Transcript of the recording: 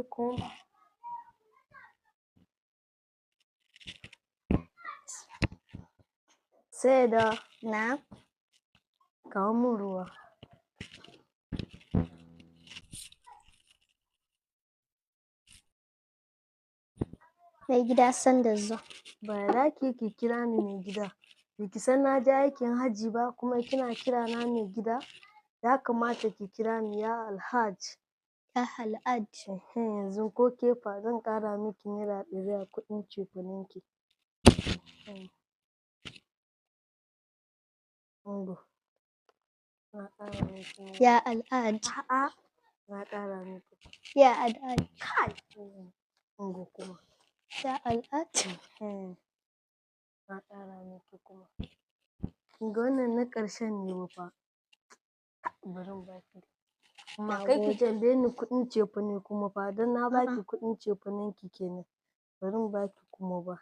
alaikum. Saida, Na? kawo min ruwa. Mai gida sanda zuwa. Ba za ki kira ni mai gida. Baki san na je aikin hajji ba kuma kina kira na mai gida? Ya kamata ki kira ni ya Alhaji. Ya Alhaji. Yanzu ko kefa zan ƙara miki naira 100 a kuɗin cefanenki. Ungo. Na ƙara miki. Ya Alhaji. A'a, na ƙara miki. Ya Alhaji. Kai! Ungo kuma. Ya Alhaji. Na ƙara miki kuma. Kinga wannan na ƙarshen ne fa. Bari in baki. Amma kai ki tambaye ni kuɗin cefane kuma fa don na baki kuɗin cefanenki kenan. Bari in baki kuma ba.